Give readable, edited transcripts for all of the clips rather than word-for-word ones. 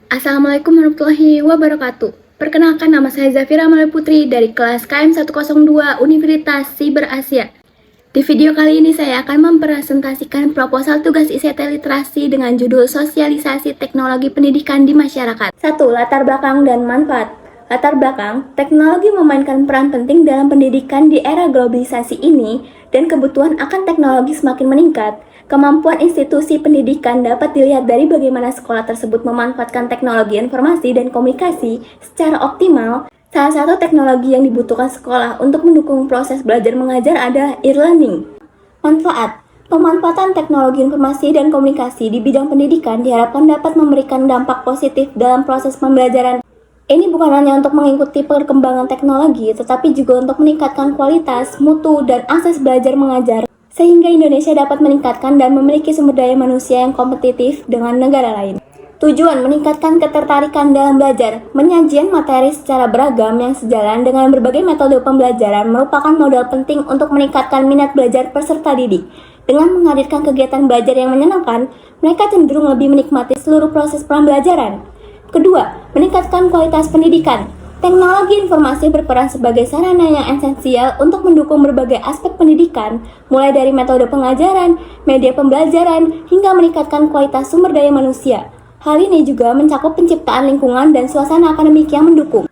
Assalamualaikum warahmatullahi wabarakatuh. Perkenalkan, nama saya Zafira Amalia Putri dari kelas KM 102 Universitas Siber Asia. Di video kali ini saya akan mempresentasikan proposal tugas ICT Literasi dengan judul Sosialisasi Teknologi Pendidikan di Masyarakat. 1. Latar belakang dan manfaat. Latar belakang, teknologi memainkan peran penting dalam pendidikan di era globalisasi ini dan kebutuhan akan teknologi semakin meningkat. Kemampuan institusi pendidikan dapat dilihat dari bagaimana sekolah tersebut memanfaatkan teknologi informasi dan komunikasi secara optimal. Salah satu teknologi yang dibutuhkan sekolah untuk mendukung proses belajar mengajar adalah e-learning. Manfaat: pemanfaatan teknologi informasi dan komunikasi di bidang pendidikan diharapkan dapat memberikan dampak positif dalam proses pembelajaran. Ini bukan hanya untuk mengikuti perkembangan teknologi, tetapi juga untuk meningkatkan kualitas, mutu, dan akses belajar mengajar, sehingga Indonesia dapat meningkatkan dan memiliki sumber daya manusia yang kompetitif dengan negara lain. Tujuan: meningkatkan ketertarikan dalam belajar. Penyajian materi secara beragam yang sejalan dengan berbagai metode pembelajaran merupakan modal penting untuk meningkatkan minat belajar peserta didik. Dengan menghadirkan kegiatan belajar yang menyenangkan, mereka cenderung lebih menikmati seluruh proses pembelajaran. Kedua, meningkatkan kualitas pendidikan. Teknologi informasi berperan sebagai sarana yang esensial untuk mendukung berbagai aspek pendidikan, mulai dari metode pengajaran, media pembelajaran, hingga meningkatkan kualitas sumber daya manusia. Hal ini juga mencakup penciptaan lingkungan dan suasana akademik yang mendukung.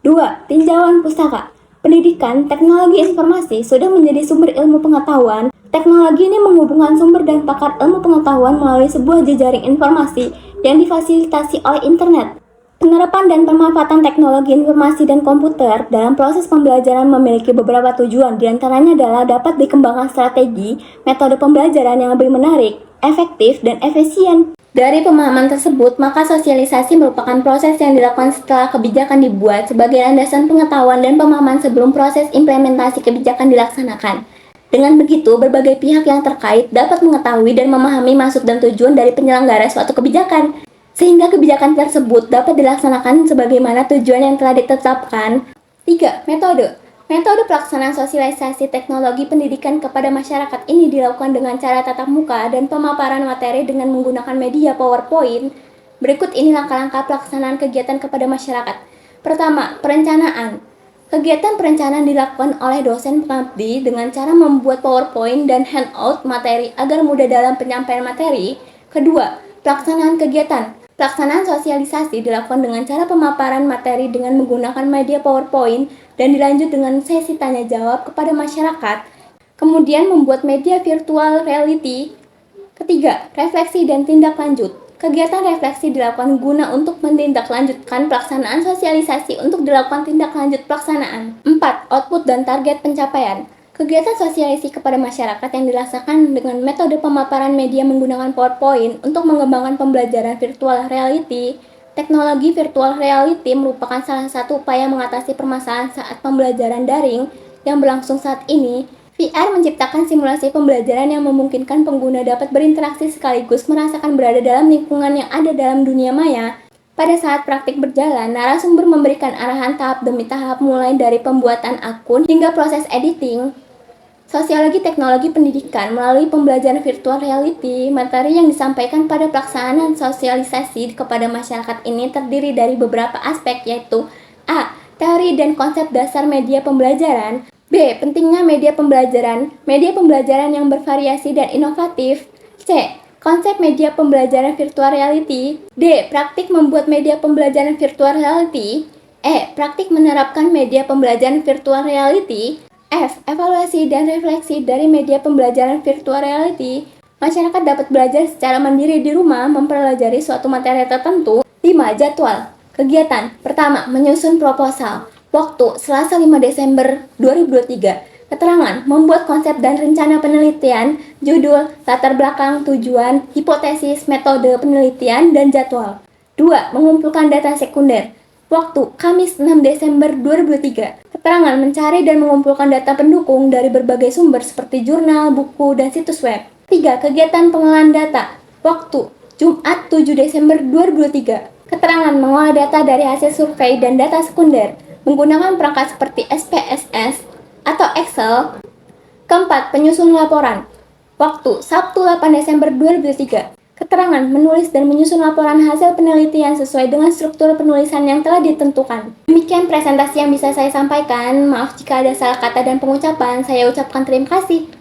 2. Tinjauan pustaka. Pendidikan teknologi informasi sudah menjadi sumber ilmu pengetahuan. Teknologi ini menghubungkan sumber dan pakar ilmu pengetahuan melalui sebuah jejaring informasi yang difasilitasi oleh internet. Penerapan dan pemanfaatan teknologi informasi dan komputer dalam proses pembelajaran memiliki beberapa tujuan, diantaranya adalah dapat dikembangkan strategi, metode pembelajaran yang lebih menarik, efektif, dan efisien. Dari pemahaman tersebut, maka sosialisasi merupakan proses yang dilakukan setelah kebijakan dibuat sebagai landasan pengetahuan dan pemahaman sebelum proses implementasi kebijakan dilaksanakan. Dengan begitu, berbagai pihak yang terkait dapat mengetahui dan memahami maksud dan tujuan dari penyelenggara suatu kebijakan, sehingga kebijakan tersebut dapat dilaksanakan sebagaimana tujuan yang telah ditetapkan. 3. Metode. Metode pelaksanaan sosialisasi teknologi pendidikan kepada masyarakat ini dilakukan dengan cara tatap muka dan pemaparan materi dengan menggunakan media PowerPoint. Berikut ini langkah-langkah pelaksanaan kegiatan kepada masyarakat. Pertama, perencanaan. Kegiatan perencanaan dilakukan oleh dosen pengabdi dengan cara membuat PowerPoint dan handout materi agar mudah dalam penyampaian materi. Kedua, pelaksanaan kegiatan. Pelaksanaan sosialisasi dilakukan dengan cara pemaparan materi dengan menggunakan media PowerPoint dan dilanjut dengan sesi tanya jawab kepada masyarakat. Kemudian membuat media virtual reality. Ketiga, refleksi dan tindak lanjut. Kegiatan refleksi dilakukan guna untuk menindaklanjutkan pelaksanaan sosialisasi untuk dilakukan tindak lanjut pelaksanaan. 4. Output dan target pencapaian. Kegiatan sosialisasi kepada masyarakat yang dilaksanakan dengan metode pemaparan media menggunakan PowerPoint untuk mengembangkan pembelajaran virtual reality. Teknologi virtual reality merupakan salah satu upaya mengatasi permasalahan saat pembelajaran daring yang berlangsung saat ini. VR menciptakan simulasi pembelajaran yang memungkinkan pengguna dapat berinteraksi sekaligus merasakan berada dalam lingkungan yang ada dalam dunia maya. Pada saat praktik berjalan, narasumber memberikan arahan tahap demi tahap mulai dari pembuatan akun hingga proses editing. Sosiologi teknologi pendidikan melalui pembelajaran virtual reality, materi yang disampaikan pada pelaksanaan sosialisasi kepada masyarakat ini terdiri dari beberapa aspek, yaitu A. Teori dan konsep dasar media pembelajaran. B. Pentingnya media pembelajaran yang bervariasi dan inovatif. C. Konsep media pembelajaran virtual reality. D. Praktik membuat media pembelajaran virtual reality. E. Praktik menerapkan media pembelajaran virtual reality. F. Evaluasi dan refleksi dari media pembelajaran virtual reality. Masyarakat dapat belajar secara mandiri di rumah mempelajari suatu materi tertentu. 5. Jadwal kegiatan. Pertama, menyusun proposal. Waktu, Selasa 5 Desember 2023. Keterangan, membuat konsep dan rencana penelitian. Judul, latar belakang, tujuan, hipotesis, metode penelitian, dan jadwal. 2. Mengumpulkan data sekunder. Waktu, Kamis 6 Desember 2003. Keterangan, mencari dan mengumpulkan data pendukung dari berbagai sumber seperti jurnal, buku, dan situs web. 3. Kegiatan pengolahan data. Waktu, Jumat 7 Desember 2003. Keterangan, mengolah data dari hasil survei dan data sekunder menggunakan perangkat seperti SPSS atau Excel. Keempat, penyusun laporan. Waktu, Sabtu 8 Desember 2003. keterangan, menulis dan menyusun laporan hasil penelitian sesuai dengan struktur penulisan yang telah ditentukan. Demikian presentasi yang bisa saya sampaikan. Maaf jika ada salah kata dan pengucapan. Saya ucapkan terima kasih.